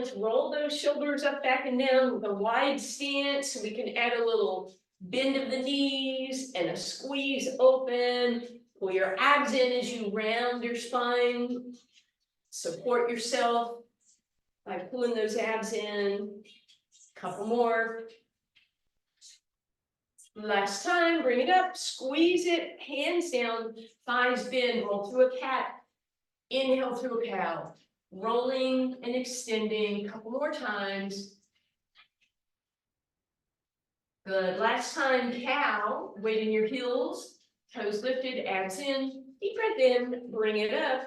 Let's roll those shoulders up, back and down with a wide stance. We can add a little bend of the knees and a squeeze open. Pull your abs in as you round your spine. Support yourself by pulling those abs in. Couple more. Last time, bring it up, squeeze it, hands down, thighs bend, roll through a cat. Inhale through a cow. Rolling and extending, a couple more times. Good, last time, cow, weight in your heels, toes lifted, abs in, deep breath in, bring it up,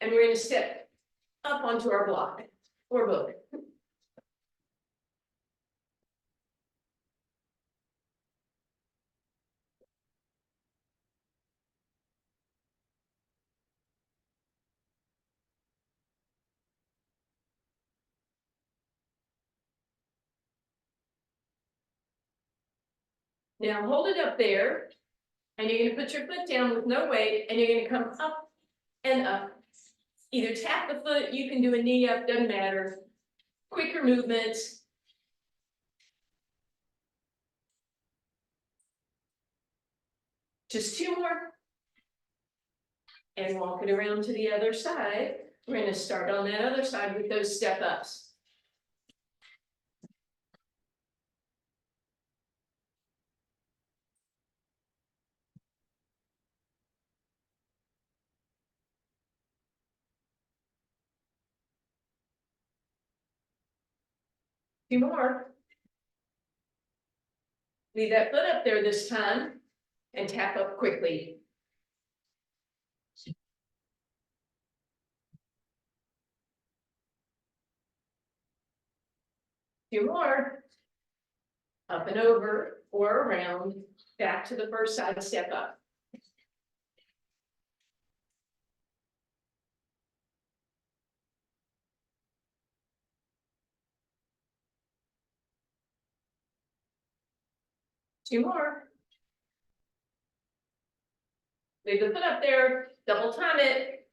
and we're gonna step up onto our block, or both. Now hold it up there, and you're gonna put your foot down with no weight, and you're gonna come up and up. Either tap the foot, you can do a knee up, doesn't matter. Quicker movements. Just two more. And walk it around to the other side. We're gonna start on that other side with those step ups. Two more. Leave that foot up there this time and tap up quickly. Two more. Up and over or around, back to the first side step up. Two more. Leave the foot up there, double time it.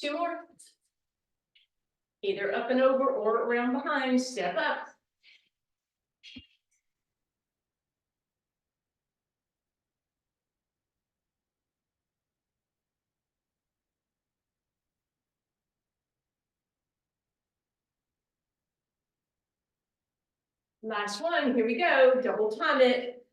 Two more. Either up and over or around behind, step up. Last one, here we go, double time it.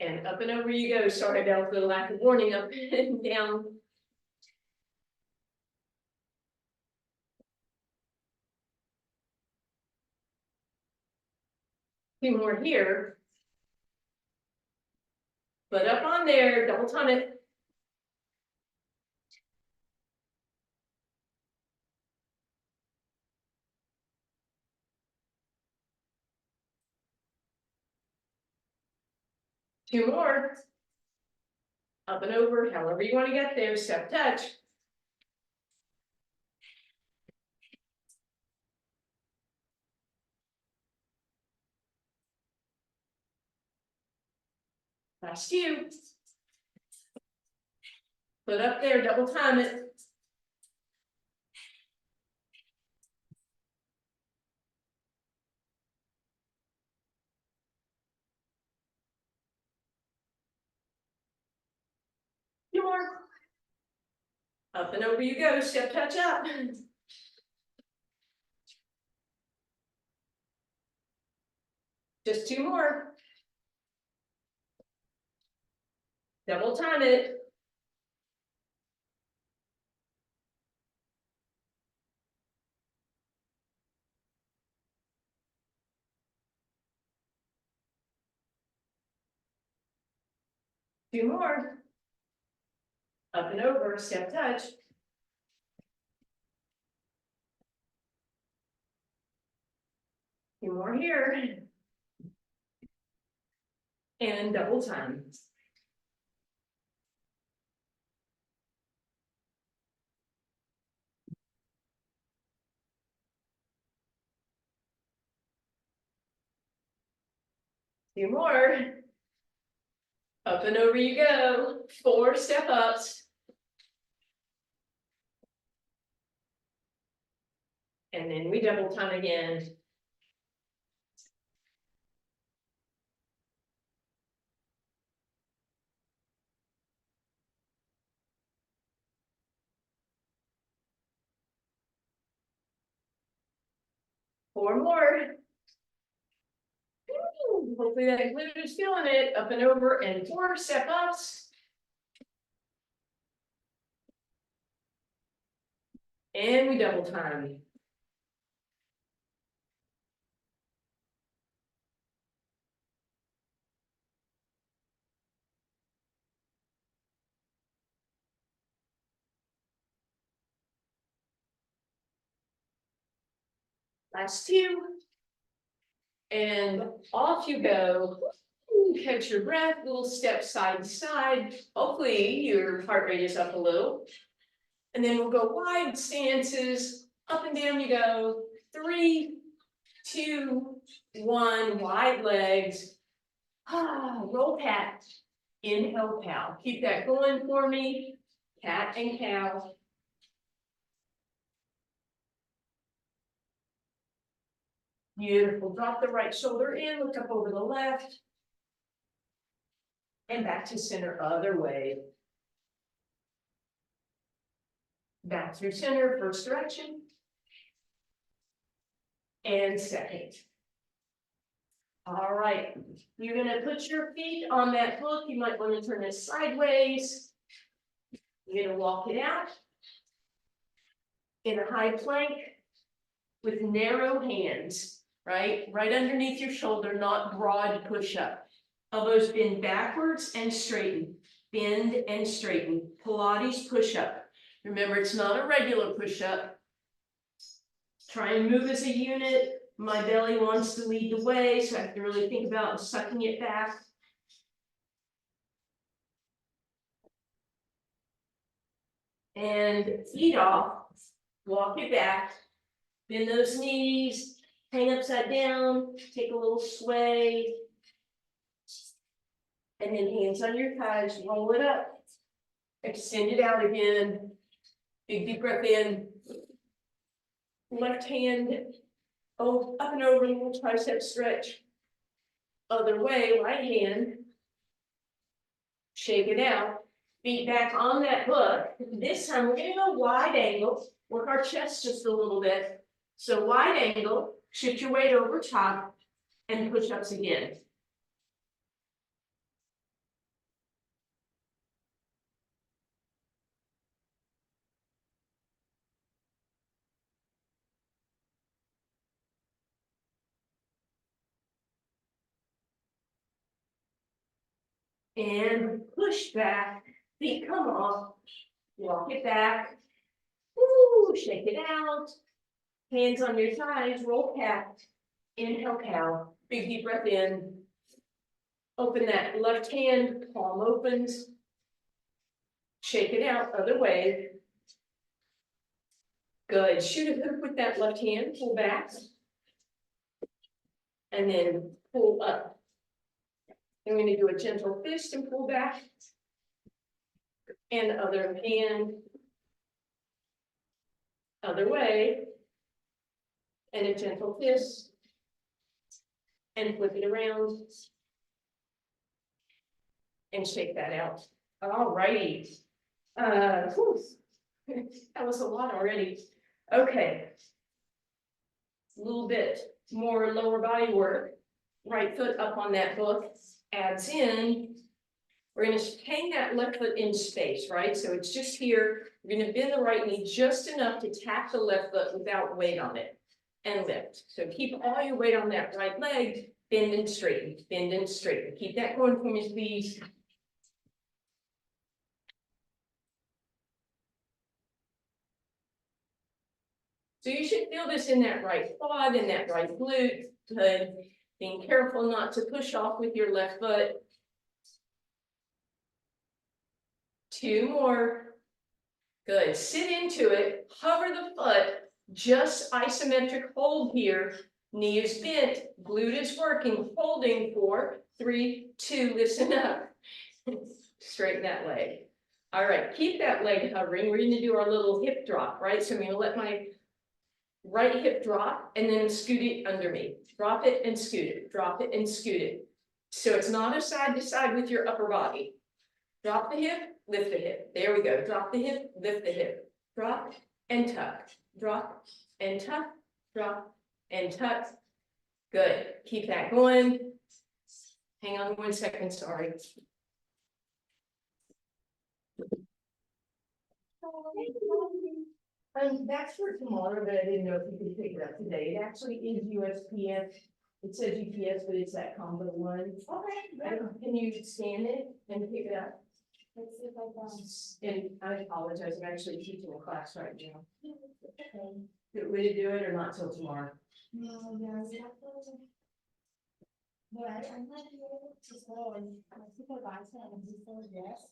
And up and over you go. Sorry about the lack of warning, up and down. Two more here. Foot up on there, double time it. Two more. Up and over, however you want to get there, step touch. Last few. Foot up there, double time it. Two more. Up and over you go, step touch up. Just two more. Double time it. Two more. Up and over, step touch. Two more here. And double time. Few more. Up and over you go. 4 step ups. And then we double time again. Four more. Ooh, hopefully that glute is feeling it. Up and over and 4 step ups. And we double time. Last 2. And off you go. Catch your breath, little step side to side. Hopefully your heart rate is up a little. And then we'll go wide stances. Up and down you go. 3, 2, 1. Wide legs. Roll cat. Inhale cow. Keep that going for me. Cat and cow. Beautiful. Drop the right shoulder in, look up over the left. And back to center, other way. Back through center, first direction. And second. All right. You're gonna put your feet on that hook. You might want to turn it sideways. You're gonna walk it out. In a high plank with narrow hands, right? Right underneath your shoulder, not broad push up. Elbows bend backwards and straighten. Bend and straighten. Pilates push up. Remember, it's not a regular push up. Try and move as a unit. My belly wants to lead the way, so I have to really think about sucking it back. And feet off. Walk it back. Bend those knees. Hang upside down. Take a little sway. And then hands on your thighs. Roll it up. Extend it out again. Big deep breath in. Left hand, up and over, little tricep stretch. Other way, right hand. Shake it out. Feet back on that hook. This time we're gonna go wide angle. Work our chest just a little bit. So wide angle, shift your weight over top, and push-ups again. And push back, feet come off, walk it back, woo, shake it out, hands on your thighs, roll cat, inhale cow, big deep breath in, open that left hand, palm opens, shake it out, other way, good, shoot a hook with that left hand, pull back, and then pull up. I'm going to do a gentle fist and pull back. And other hand. Other way. And a gentle fist. And flip it around. And shake that out. All righty. That was a lot already. Okay. A little bit more lower body work. Right foot up on that hook. Adds in, we're going to hang that left foot in space, right? So it's just here. We're going to bend the right knee just enough to tap the left foot without weight on it and lift. So keep all your weight on that right leg, bend and straighten, bend and straighten. Keep that going for me, please. So you should feel this in that right quad and that right glute. Good. Being careful not to push off with your left foot. 2 more. Good. Sit into it. Hover the foot. Just isometric hold here. Knee is bent. Glute is working. Holding for 3, 2, listen up. Straighten that leg. All right, keep that leg hovering. We're gonna do our little hip drop, right? So I'm gonna let my right hip drop and then scoot it under me. Drop it and scoot it, drop it and scoot it. So it's not a side to side with your upper body. Drop the hip, lift the hip. There we go. Drop the hip, lift the hip. Drop and tuck, drop and tuck, drop and tuck. Good. Keep that going. Hang on 1 second, sorry. That's for tomorrow, but I didn't know if you could pick it up today. It actually is USPS. It says UPS, but it's that combo one. Okay. Can you scan it and pick it up? Let's see if I can. And I apologize, I'm actually teaching a class right now. Okay. Good way to do it or not till tomorrow? No, yeah, but I'm not able to go and my supervisor and he said yes.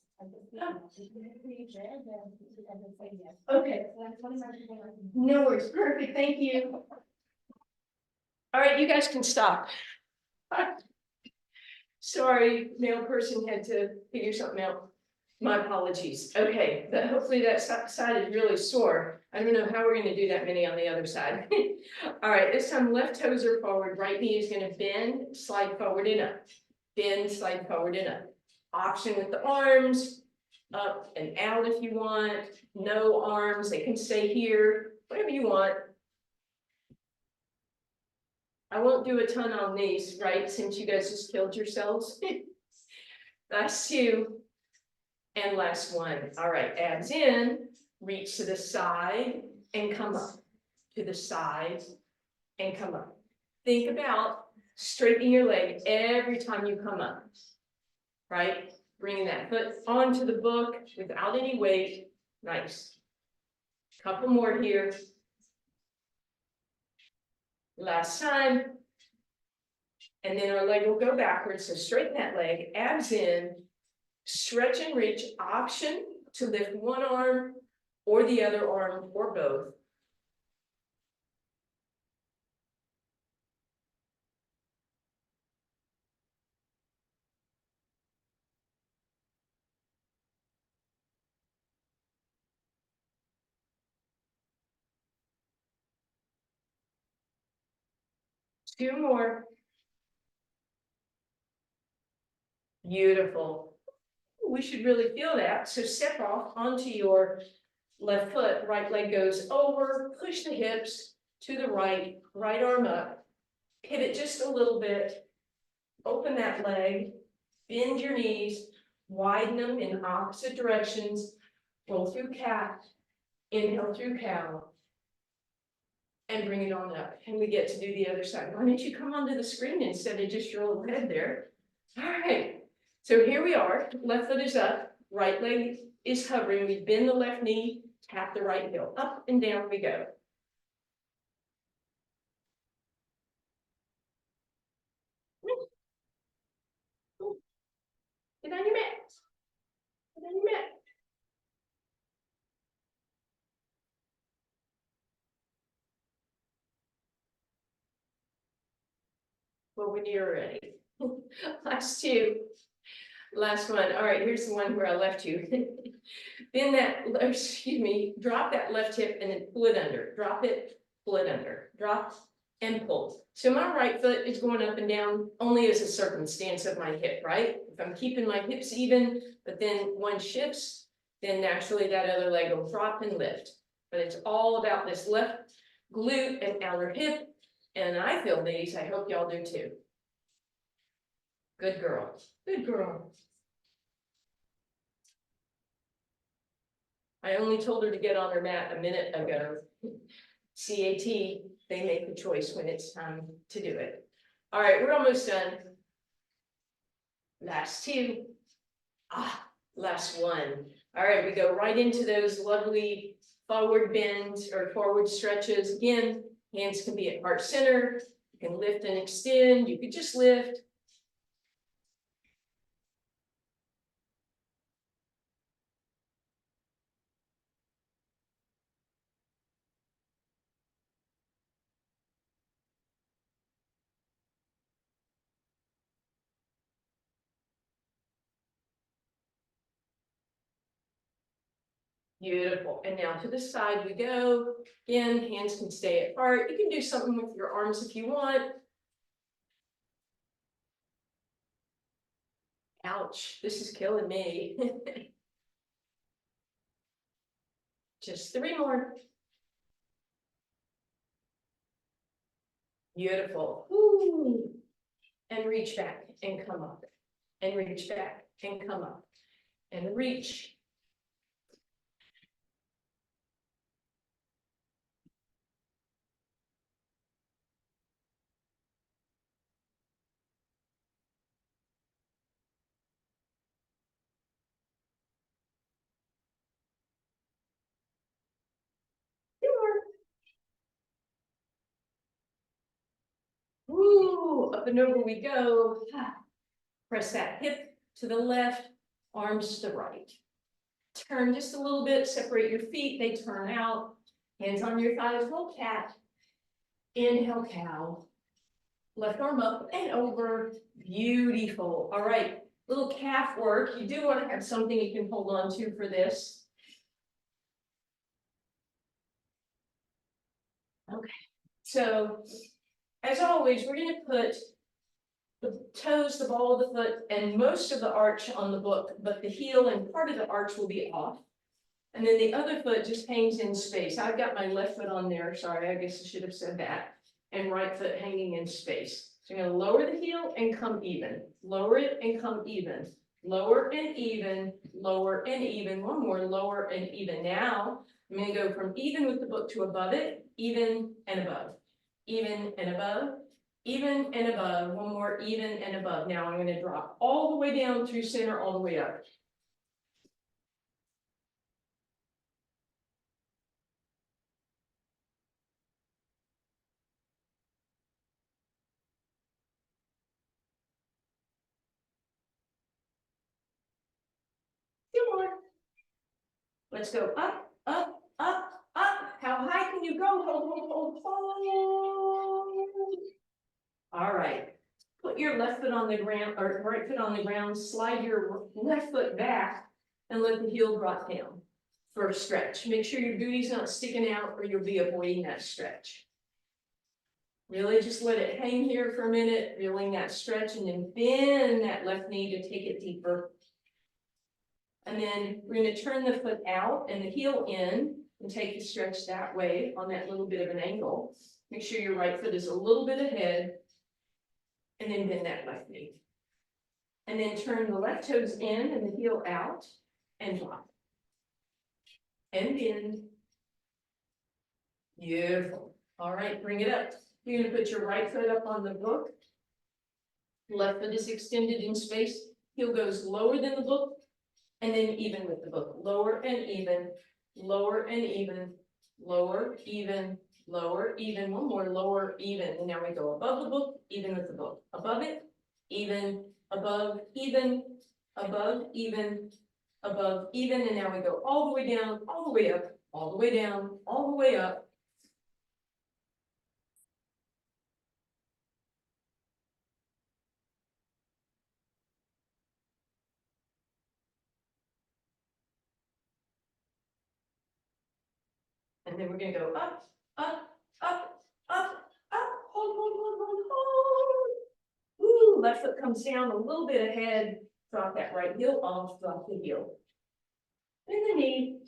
Okay. No worries, perfect, thank you. All right, you guys can stop. Sorry, male person had to figure something out. My apologies. Okay, but hopefully that side is really sore. I don't know how we're gonna do that many on the other side. All right, this time left toes are forward, right knee is gonna bend, slide forward and up. Bend, slide forward and up. Option with the arms, up and out if you want. No arms, they can stay here, whatever you want. I won't do a ton on these, right, since you guys just killed yourselves. Last 2. And last one. All right, abs in, reach to the side and come up. To the side and come up. Think about straightening your leg every time you come up. Right? Bringing that foot onto the book without any weight. Nice. Couple more here. Last time. And then our leg will go backwards. So straighten that leg, abs in. Stretch and reach, option to lift one arm or the other arm or both. Two more. Beautiful. We should really feel that. So step off onto your left foot, right leg goes over, push the hips to the right, right arm up, pivot just a little bit, open that leg, bend your knees, widen them in opposite directions, roll through cat, inhale through cow, and bring it on up. And we get to do the other side. Why don't you come onto the screen instead of just your little head there? All right. So here we are, left foot is up, right leg is hovering, we bend the left knee, tap the right heel, up and down we go. Get on your mat, get on your mat. Well, when you're ready. Last 2, last one. All right, here's the one where I left you. Bend that, excuse me, drop that left hip and then pull it under, drop it, pull it under, drop and pull. So my right foot is going up and down only as a circumstance of my hip, right? If I'm keeping my hips even, but then one shifts, then naturally that other leg will drop and lift. But it's all about this left glute and outer hip. And I feel these, I hope y'all do too. Good girl, good girl. I only told her to get on her mat a minute ago. CAT, they make the choice when it's time to do it. All right, we're almost done. Last 2. Last 1. All right, we go right into those lovely forward bends or forward stretches. Again, hands can be at heart center. You can lift and extend. You could just lift. Beautiful. And now to the side we go. Again, hands can stay apart. You can do something with your arms if you want. Ouch, this is killing me. Just 3 more. Beautiful. Ooh. And reach back and come up. And reach back and come up. And reach. Woo, up and over we go. Press that hip to the left, arms to the right. Turn just a little bit, separate your feet, they turn out. Hands on your thighs, roll cat. Inhale, cow. Left arm up and over. Beautiful. All right, little calf work. You do want to have something you can hold on to for this. Okay, so as always, we're going to put the toes, the ball of the foot, and most of the arch on the book, but the heel and part of the arch will be off. And then the other foot just hangs in space. I've got my left foot on there. Sorry, I guess I should have said that. And right foot hanging in space. So I'm going to lower the heel and come even. Lower it and come even. Lower and even. Lower and even. One more. Lower and even. Now I'm going to go from even with the book to above it. Even and above. Even and above. Even and above. One more. Even and above. Now I'm going to drop all the way down through center, all the way up. Two more. Let's go up, up, up, up. How high can you go? Hold, hold, hold, hold. All right. Put your left foot on the ground, or right foot on the ground. Slide your left foot back and let the heel drop down for a stretch. Make sure your booty's not sticking out or you'll be avoiding that stretch. Really just let it hang here for a minute, feeling that stretch, and then bend that left knee to take it deeper. And then we're going to turn the foot out and the heel in and take the stretch that way on that little bit of an angle. Make sure your right foot is a little bit ahead and then bend that left knee. And then turn the left toes in and the heel out and drop. And bend. Beautiful. All right, bring it up. You're going to put your right foot up on the book. Left foot is extended in space. Heel goes lower than the book. And then even with the book, lower and even, lower and even, lower, even, lower, even, one more, lower, even. And now we go above the book, even with the book, above it, even, above, even, above, even, above, even. And now we go all the way down, all the way up, all the way down, all the way up. And then we're going to go up, up, up, up, up, hold, hold, hold, hold, hold. Ooh, left foot comes down a little bit ahead, drop that right heel off, drop the heel. And the knee.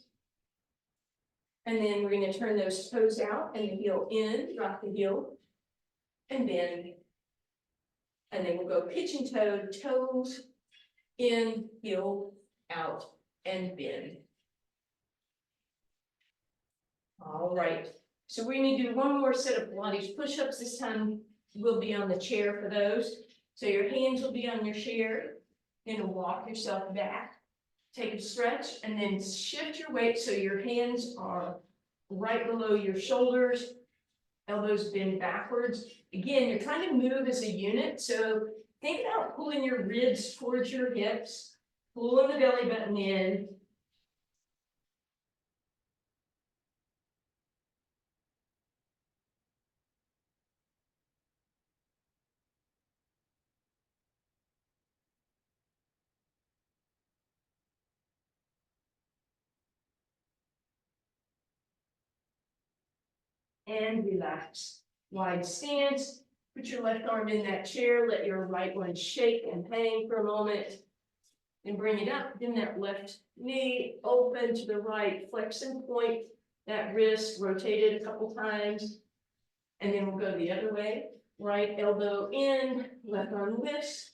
And then we're going to turn those toes out and the heel in, drop the heel, and bend. And then we'll go pigeon toed, toes in, heel out, and bend. All right. So we're going to do one more set of Pilates push-ups. This time we'll be on the chair for those. So your hands will be on your chair. You're going to walk yourself back. Take a stretch and then shift your weight so your hands are right below your shoulders, elbows bend backwards. Again, you're trying to move as a unit, so think about pulling your ribs towards your hips, pulling the belly button in. and relax. Wide stance, put your left arm in that chair, let your right one shake and hang for a moment. And bring it up, then that left knee open to the right, flex and point that wrist, rotate it a couple times. And then we'll go the other way, right elbow in, left arm lifts,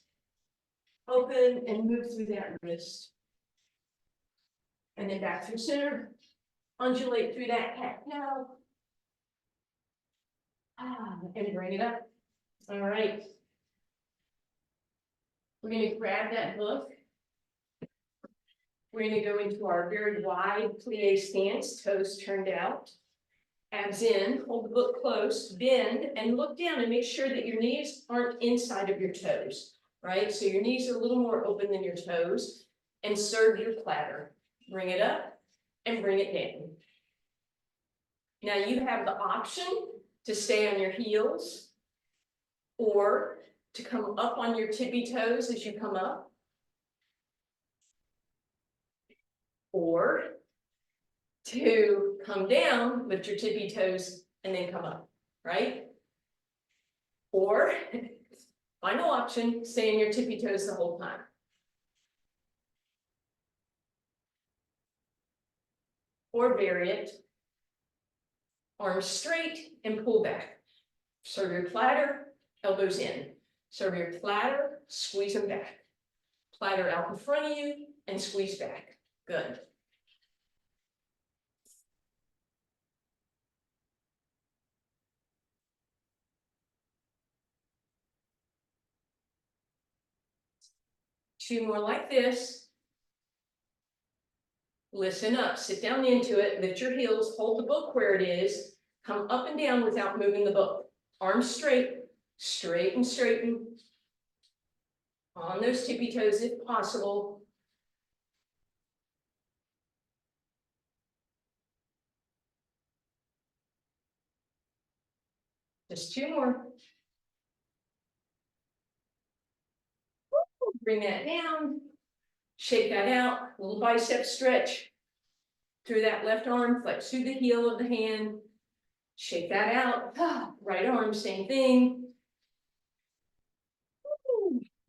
open and move through that wrist. And then back through center, undulate through that cat-cow. And bring it up. All right. We're going to grab that book. We're going to go into our very wide plie stance, toes turned out. Abs in, hold the book close, bend, and look down and make sure that your knees aren't inside of your toes, right? So your knees are a little more open than your toes, and serve your platter. Bring it up and bring it down. Now you have the option to stay on your heels or to come up on your tippy toes as you come up, or to come down, lift your tippy toes, and then come up, right? Or, final option, stay on your tippy toes the whole time. Or vary it, arms straight and pull back. Serve your platter, elbows in. Serve your platter, squeeze them back. Platter out in front of you and squeeze back. Good. Two more like this. Listen up, sit down into it, lift your heels, hold the book where it is, come up and down without moving the book. Arms straight, straight and straighten. On those tippy toes if possible. Just two more. Bring that down, shake that out, little bicep stretch through that left arm, flex through the heel of the hand, shake that out, right arm, same thing.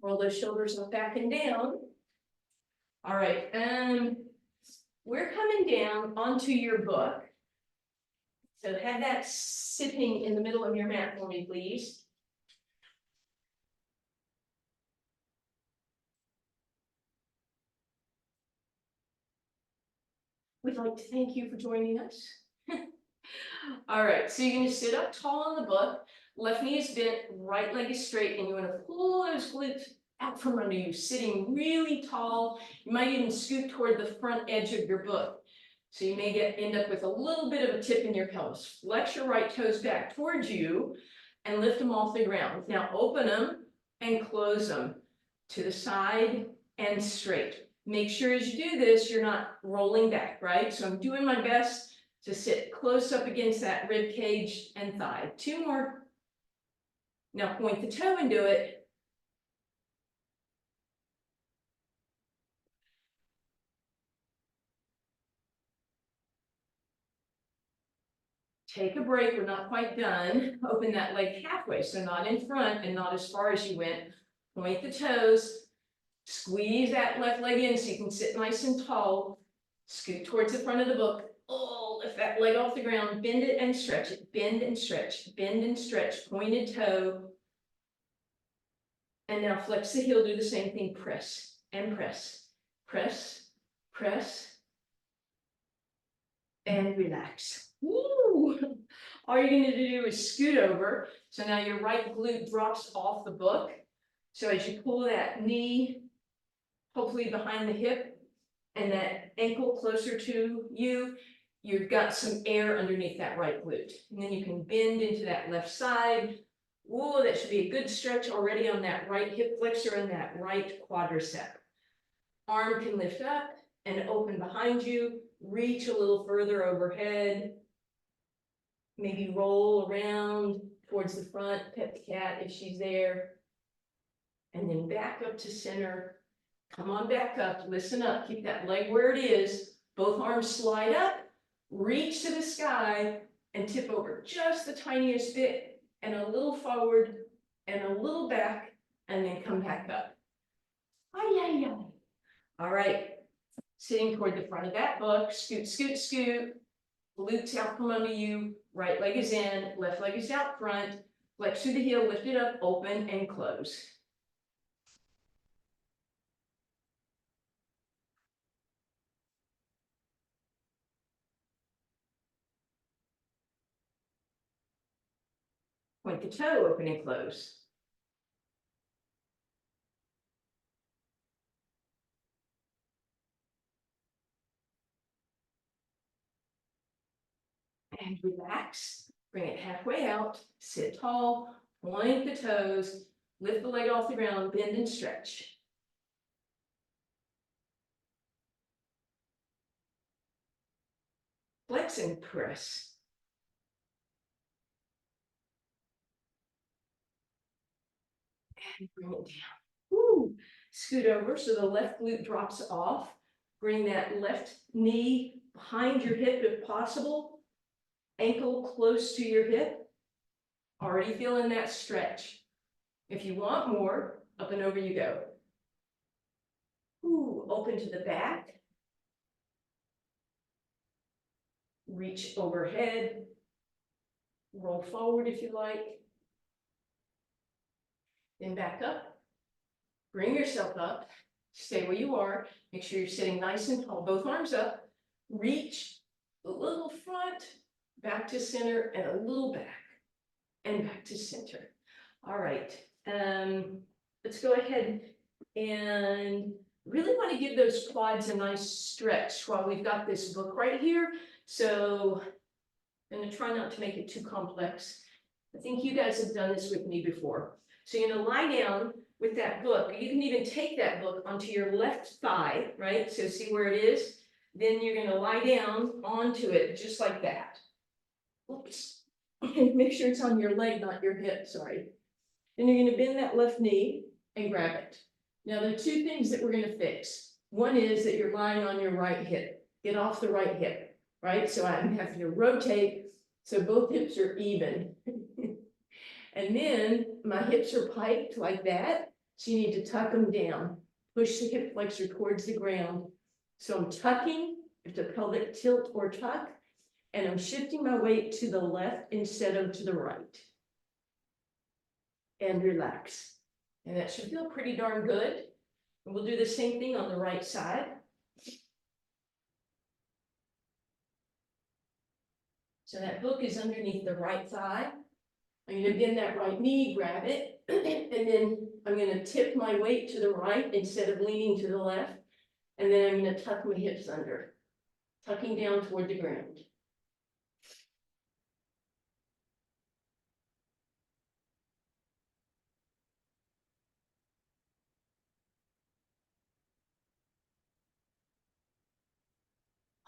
Roll those shoulders up, back and down. All right, we're coming down onto your book. So have that sitting in the middle of your mat for me, please. We'd like to thank you for joining us. All right, so you're going to sit up tall on the book, left knee is bent, right leg is straight, and you want to pull those glutes out from under you, sitting really tall. You might even scoot toward the front edge of your book. So you may end up with a little bit of a tip in your pelvis. Flex your right toes back towards you and lift them off the ground. Now open them and close them to the side and straight. Make sure as you do this, you're not rolling back, right? So I'm doing my best to sit close up against that rib cage and thigh. Two more. Now point the toe and do it. Take a break, we're not quite done. Open that leg halfway, so not in front and not as far as you went. Point the toes, squeeze that left leg in so you can sit nice and tall. Scoot towards the front of the book. Oh, lift that leg off the ground, bend it and stretch it, bend and stretch, bend and stretch, pointed toe. And now flex the heel, do the same thing, press and press, press, press, and relax. Woo! All you're going to do is scoot over. So now your right glute drops off the book. So as you pull that knee, hopefully behind the hip, and that ankle closer to you, you've got some air underneath that right glute. And then you can bend into that left side. Whoa, that should be a good stretch already on that right hip flexor and that right quadricep. Arm can lift up and open behind you. Reach a little further overhead. Maybe roll around towards the front, pet the cat if she's there. And then back up to center. Come on back up, listen up, keep that leg where it is. Both arms slide up, reach to the sky, and tip over just the tiniest bit, and a little forward, and a little back, and then come back up. Ay, ay, ay. All right, sitting toward the front of that book, scoot, scoot, scoot, glutes out from under you, right leg is in, left leg is out front, flex through the heel, lift it up, open and close. Point the toe, open and close. And relax, bring it halfway out, sit tall, point the toes, lift the leg off the ground, bend and stretch. Flex and press. And bring it down. Woo. Scoot over so the left glute drops off. Bring that left knee behind your hip if possible. Ankle close to your hip. Already feeling that stretch. If you want more, up and over you go. Ooh, open to the back. Reach overhead. Roll forward if you like. Then back up. Bring yourself up. Stay where you are. Make sure you're sitting nice and tall, both arms up. Reach a little front, back to center, and a little back, and back to center. All right, let's go ahead and really want to give those quads a nice stretch while we've got this book right here. So I'm going to try not to make it too complex. I think you guys have done this with me before. So you're going to lie down with that book. You can even take that book onto your left thigh, right? So see where it is? Then you're going to lie down onto it just like that. Oops. Make sure it's on your leg, not your hip, sorry. Then you're going to bend that left knee and grab it. Now, there are two things that we're going to fix. One is that you're lying on your right hip. Get off the right hip, right? So I'm having to rotate so both hips are even. And then my hips are piped like that. So you need to tuck them down. Push the hip flexor towards the ground. So I'm tucking, if the pelvic tilt or tuck, and I'm shifting my weight to the left instead of to the right. And relax. And that should feel pretty darn good. And we'll do the same thing on the right side. So that book is underneath the right thigh. I'm going to bend that right knee, grab it, and then I'm going to tip my weight to the right instead of leaning to the left. And then I'm going to tuck my hips under, tucking down toward the ground.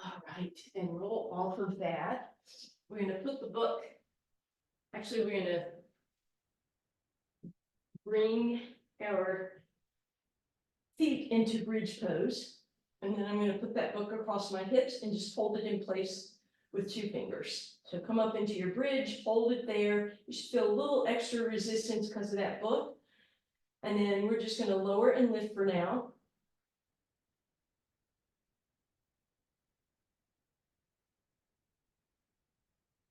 All right, and roll off of that. We're going to put the book, actually we're going to bring our feet into bridge pose. And then I'm going to put that book across my hips and just hold it in place with 2 fingers. So come up into your bridge, hold it there. You should feel a little extra resistance because of that book. And then we're just going to lower and lift for now.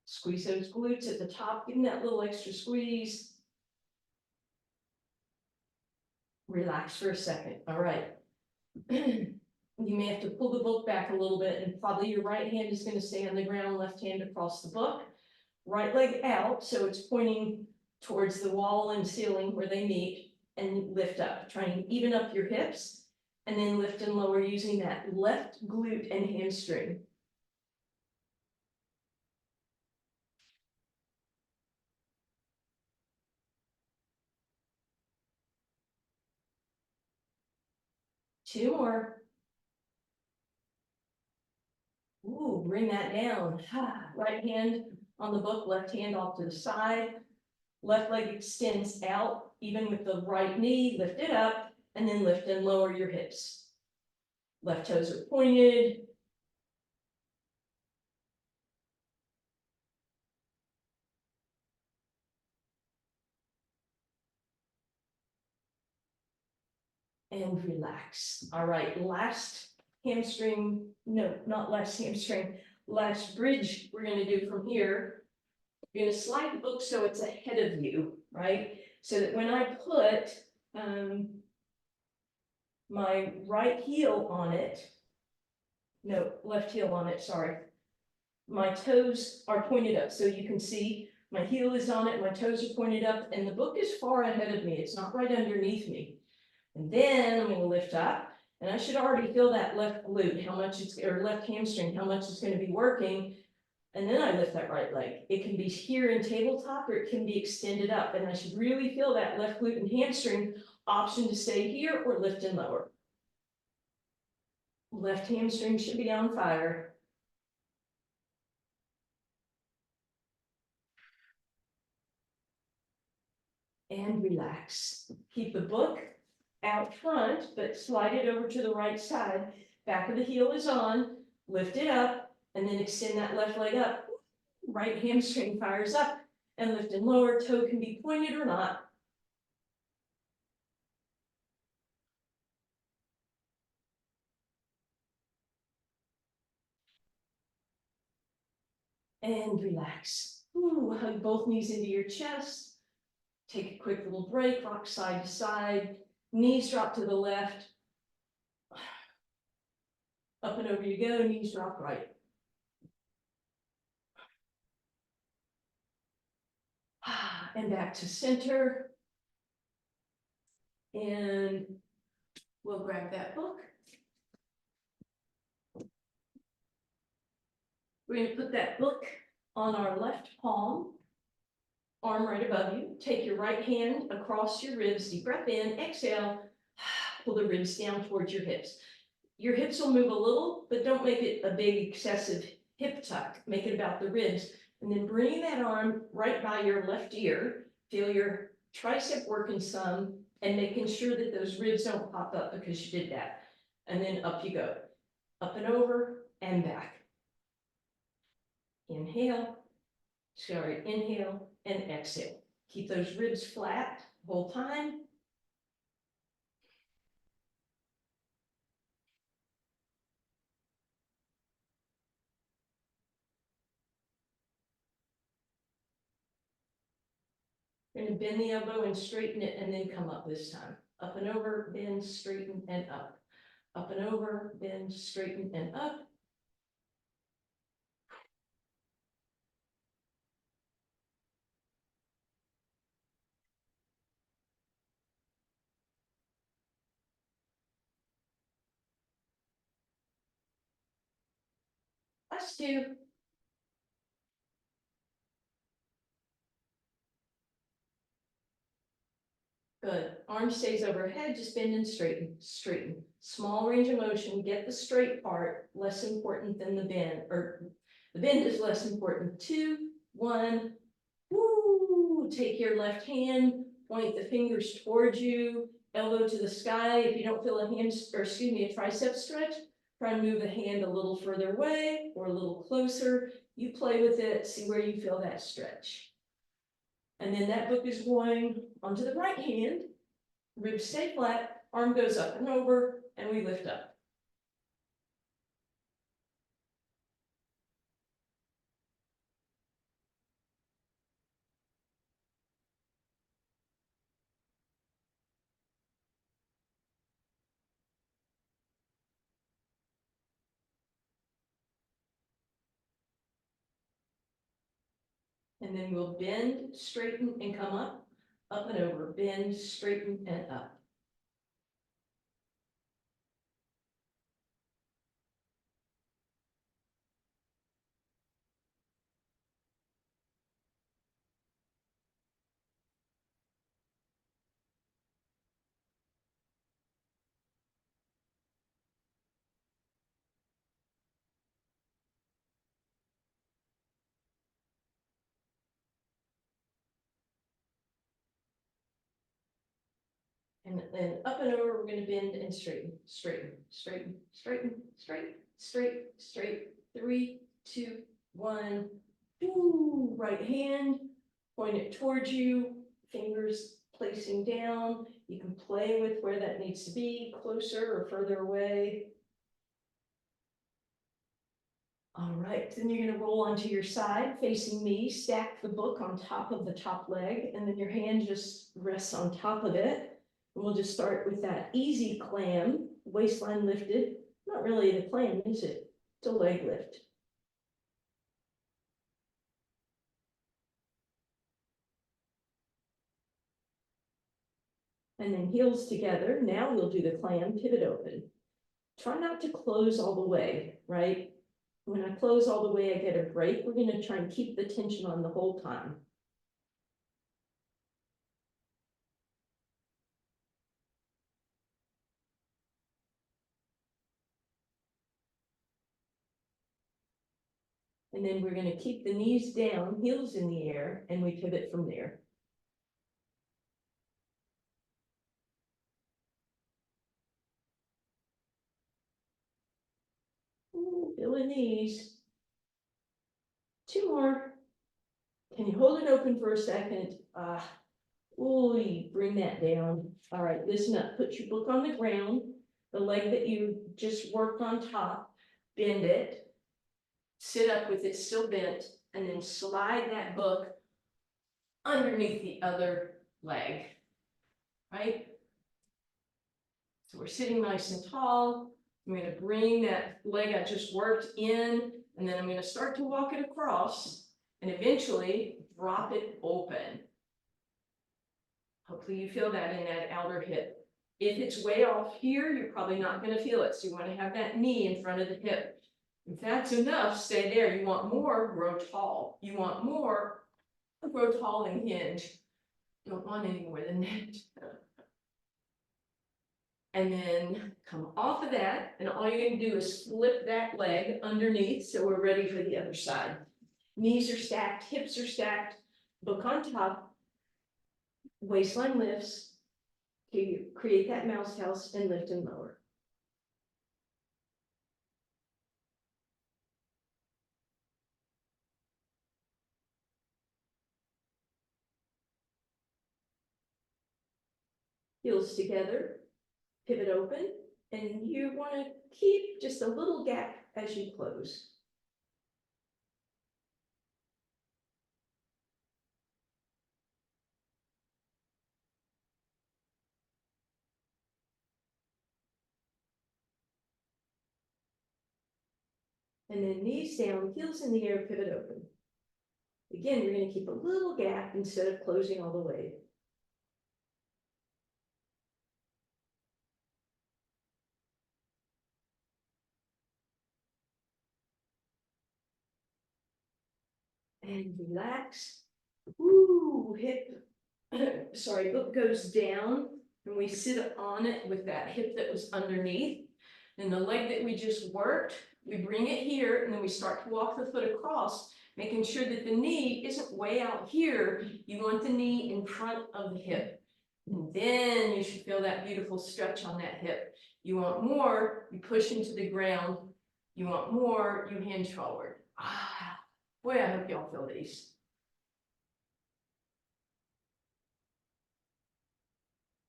Squeeze those glutes at the top, give them that little extra squeeze. Relax for a second. All right. You may have to pull the book back a little bit, and probably your right hand is going to stay on the ground, left hand across the book. Right leg out, so it's pointing towards the wall and ceiling where they meet, and lift up. Try and even up your hips, and then lift and lower using that left glute and hamstring. Two more. Ooh, bring that down. Right hand on the book, left hand off to the side. Left leg extends out, even with the right knee, lift it up, and then lift and lower your hips. Left toes are pointed. and relax. All right, last hamstring, no, not last hamstring, last bridge we're gonna do from here. You're gonna slide the book so it's ahead of you, right? So that when I put my right heel on it, no, left heel on it, sorry. My toes are pointed up, so you can see my heel is on it, my toes are pointed up, and the book is far ahead of me. It's not right underneath me. And then I'm gonna lift up, and I should already feel that left glute, how much it's, or left hamstring, how much it's gonna be working. And then I lift that right leg. It can be here in tabletop, or it can be extended up, and I should really feel that left glute and hamstring, option to stay here or lift and lower. Left hamstring should be on fire. And relax. Keep the book out front, but slide it over to the right side. Back of the heel is on, lift it up, and then extend that left leg up. Right hamstring fires up, and lift and lower. Toe can be pointed or not. And relax. Ooh, hug both knees into your chest. Take a quick little break, rock side to side. Knees drop to the left. Up and over you go, knees drop right. And back to center. And we'll grab that book. We're going to put that book on our left palm, arm right above you. Take your right hand across your ribs, deep breath in, exhale, pull the ribs down towards your hips. Your hips will move a little, but don't make it a big excessive hip tuck. Make it about the ribs. And then bring that arm right by your left ear. Feel your tricep working some and making sure that those ribs don't pop up because you did that. And then up you go. Up and over and back. Inhale, sorry, inhale and exhale. Keep those ribs flat the whole time. You're going to bend the elbow and straighten it and then come up this time. Up and over, bend, straighten, and up. Up and over, bend, straighten, and up. Last two. Good. Arm stays overhead, just bend and straighten, straighten. Small range of motion, get the straight part, less important than the bend, or the bend is less important. 2, 1, woo! Take your left hand, point the fingers towards you, elbow to the sky. If you don't feel a a tricep stretch, try and move the hand a little further away or a little closer. You play with it, see where you feel that stretch. And then that book is going onto the right hand, ribs stay flat, arm goes up and over, and we lift up. And then we'll bend, straighten, and come up and over, bend, straighten, and up. And then up and over, we're going to bend and straighten, straighten, straighten, straighten, straight, straight, straight. 3, 2, 1. Ooh, right hand, point it towards you, fingers placing down. You can play with where that needs to be, closer or further away. All right, then you're gonna roll onto your side facing me, stack the book on top of the top leg, and then your hand just rests on top of it. And we'll just start with that easy clam, waistline lifted. Not really the clam, is it? It's a leg lift. And then heels together. Now we'll do the clam, pivot open. Try not to close all the way, right? When I close all the way, I get a break. We're gonna try and keep the tension on the whole time. And then we're gonna keep the knees down, heels in the air, and we pivot from there. Ooh, feel the knees. Two more. Can you hold it open for a second? Ooh, bring that down. All right, listen up. Put your book on the ground. The leg that you just worked on top, bend it. Sit up with it still bent, and then slide that book underneath the other leg, right? So we're sitting nice and tall. I'm going to bring that leg I just worked in, and then I'm going to start to walk it across and eventually drop it open. Hopefully you feel that in that outer hip. If it's way off here, you're probably not going to feel it. So you want to have that knee in front of the hip. If that's enough, stay there. You want more, grow tall. You want more, grow tall and hinge. Don't want any more than that. And then come off of that, and all you're gonna do is flip that leg underneath, so we're ready for the other side. Knees are stacked, hips are stacked, book on top, waistline lifts, to create that mouse house and lift and lower. Heels together, pivot open, and you wanna keep just a little gap as you close. And then knees down, heels in the air, pivot open. Again, we're gonna keep a little gap instead of closing all the way. And relax. Ooh, hip, sorry, book goes down and we sit on it with that hip that was underneath. And the leg that we just worked, we bring it here and then we start to walk the foot across, making sure that the knee isn't way out here. You want the knee in front of the hip. And then you should feel that beautiful stretch on that hip. You want more, you push into the ground. You want more, you hinge forward. Boy, I hope y'all feel these.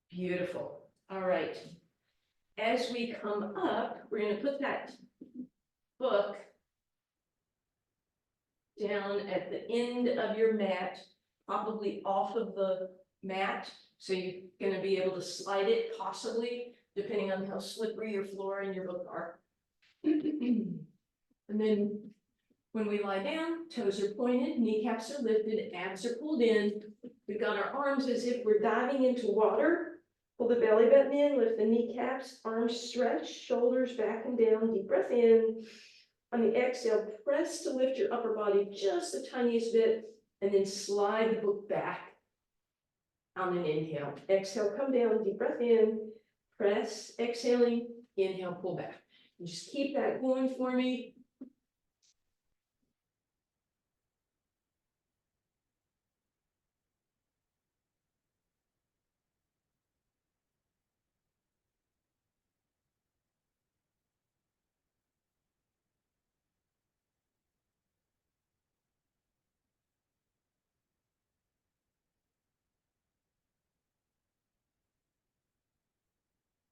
Beautiful. All right. As we come up, we're going to put that book down at the end of your mat, probably off of the mat. So you're going to be able to slide it, possibly, depending on how slippery your floor and your book are. And then when we lie down, toes are pointed, kneecaps are lifted, abs are pulled in. We've got our arms as if we're diving into water. Pull the belly button in, lift the kneecaps, arms stretch, shoulders back and down, deep breath in. On the exhale, press to lift your upper body just the tiniest bit, and then slide the book back on an inhale. Exhale, come down, deep breath in, press, exhaling, inhale, pull back. And just keep that going for me.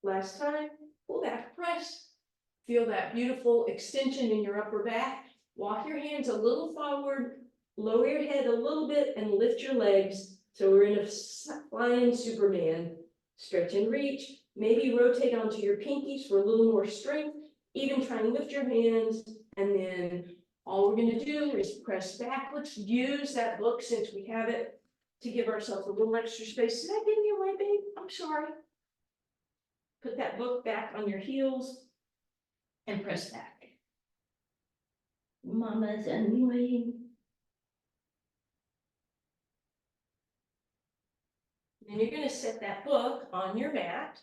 Last time, pull back, press. Feel that beautiful extension in your upper back. Walk your hands a little forward, lower your head a little bit and lift your legs. So we're in a flying Superman. Stretch and reach. Maybe rotate onto your pinkies for a little more strength. Even try and lift your hands. And then all we're going to do is press back. Let's use that book since we have it to give ourselves a little extra space. Did I get in your way, babe? I'm sorry. Put that book back on your heels and press back. Mama's annoying. And you're going to set that book on your mat.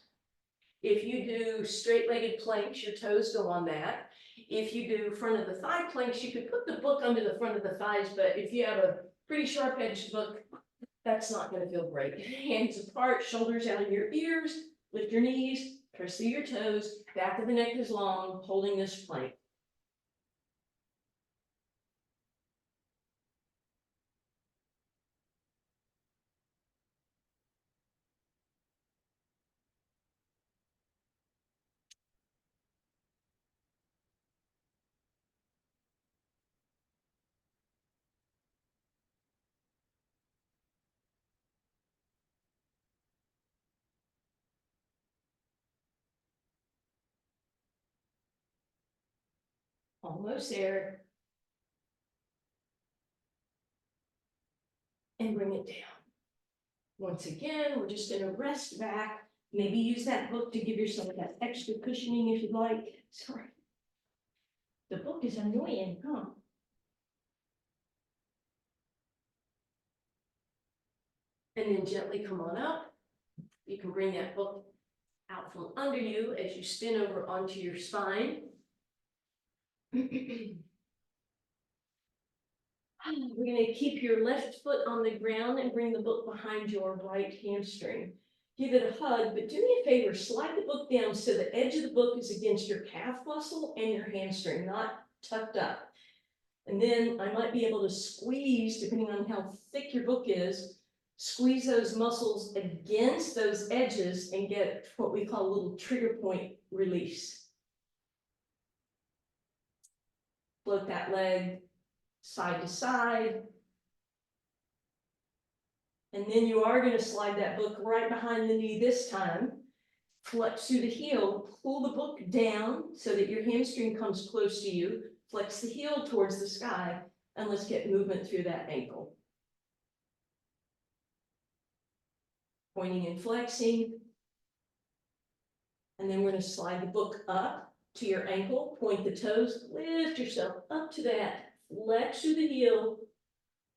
If you do straight-legged planks, your toes go on that. If you do front of the thigh planks, you could put the book under the front of the thighs, but if you have a pretty sharp-edged book, that's not going to feel great. Hands apart, shoulders out of your ears, lift your knees, press through your toes, back of the neck is long, holding this plank. Almost there. And bring it down. Once again, we're just gonna rest back. Maybe use that book to give yourself that extra cushioning if you'd like. Sorry. The book is annoying, huh? And then gently come on up. You can bring that book out from under you as you spin over onto your spine. We're going to keep your left foot on the ground and bring the book behind your right hamstring. Give it a hug, but do me a favor, slide the book down so the edge of the book is against your calf muscle and your hamstring, not tucked up. And then I might be able to squeeze, depending on how thick your book is, squeeze those muscles against those edges and get what we call a little trigger point release. Float that leg side to side. And then you are going to slide that book right behind the knee this time. Flex through the heel, pull the book down so that your hamstring comes close to you. Flex the heel towards the sky, and let's get movement through that ankle. Pointing and flexing. And then we're going to slide the book up to your ankle, point the toes, lift yourself up to that, flex through the heel,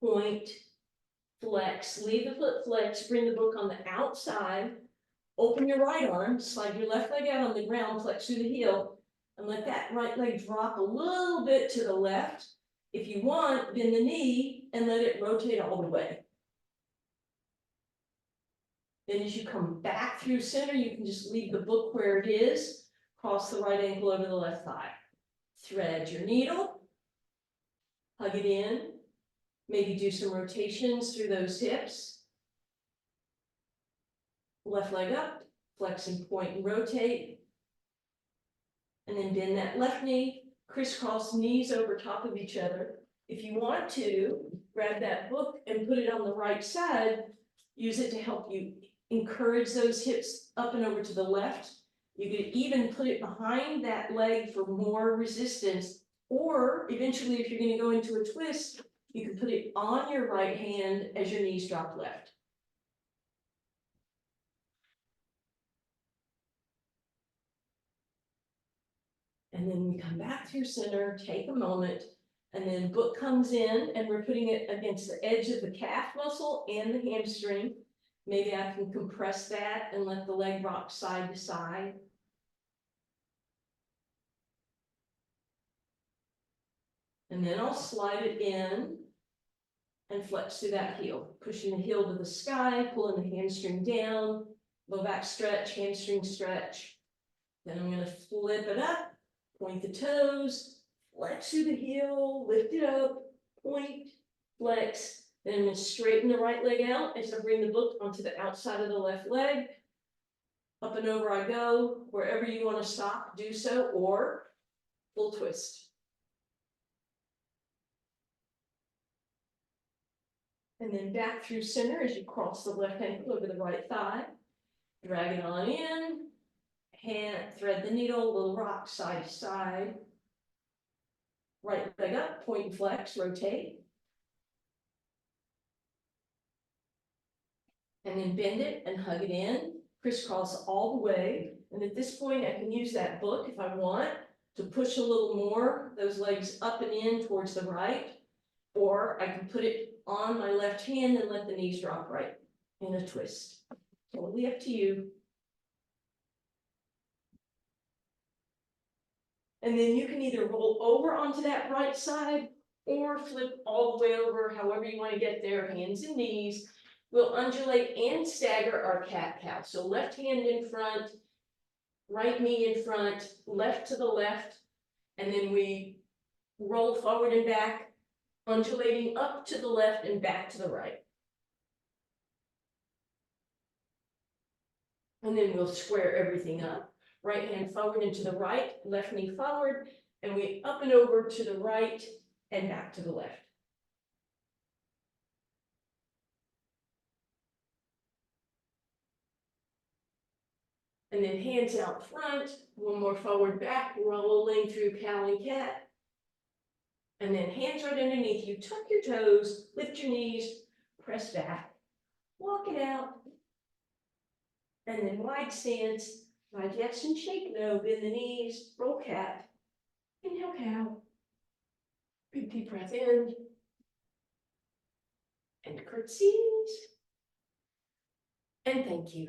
point, flex, leave the foot flex, bring the book on the outside, open your right arm, slide your left leg out on the ground, flex through the heel, and let that right leg drop a little bit to the left. If you want, bend the knee and let it rotate all the way. Then as you come back through center, you can just leave the book where it is, cross the right ankle over the left thigh. Thread your needle, hug it in, maybe do some rotations through those hips. Left leg up, flex and point and rotate. And then bend that left knee, crisscross knees over top of each other. If you want to, grab that book and put it on the right side, use it to help you encourage those hips up and over to the left. You could even put it behind that leg for more resistance, or eventually if you're going to go into a twist, you can put it on your right hand as your knees drop left. And then we come back through center, take a moment, and then book comes in and we're putting it against the edge of the calf muscle and the hamstring. Maybe I can compress that and let the leg rock side to side. And then I'll slide it in and flex through that heel, pushing the heel to the sky, pulling the hamstring down, low back stretch, hamstring stretch. Then I'm going to flip it up, point the toes, flex through the heel, lift it up, point, flex. Then I'm going to straighten the right leg out as I bring the book onto the outside of the left leg. Up and over I go, wherever you want to stop, do so, or full twist. And then back through center as you cross the left ankle over the right thigh. Drag it on in, hand, thread the needle, little rock side to side. Right leg up, point and flex, rotate. And then bend it and hug it in, crisscross all the way. And at this point, I can use that book if I want to push a little more, those legs up and in towards the right. Or I can put it on my left hand and let the knees drop right in a twist. Totally up to you. And then you can either roll over onto that right side or flip all the way over, however you want to get there, hands and knees. We'll undulate and stagger our cat-cow. So left hand in front, right knee in front, left to the left, and then we roll forward and back, undulating up to the left and back to the right. And then we'll square everything up. Right hand forward and to the right, left knee forward, and we up and over to the right and back to the left. And then hands out front, one more forward back, rolling through cow and cat. And then hands right underneath you, tuck your toes, lift your knees, press back, walk it out. And then wide stance, right Jackson shake, no, bend the knees, roll cat, inhale cow. Big deep breath in. And curtsies. And thank you.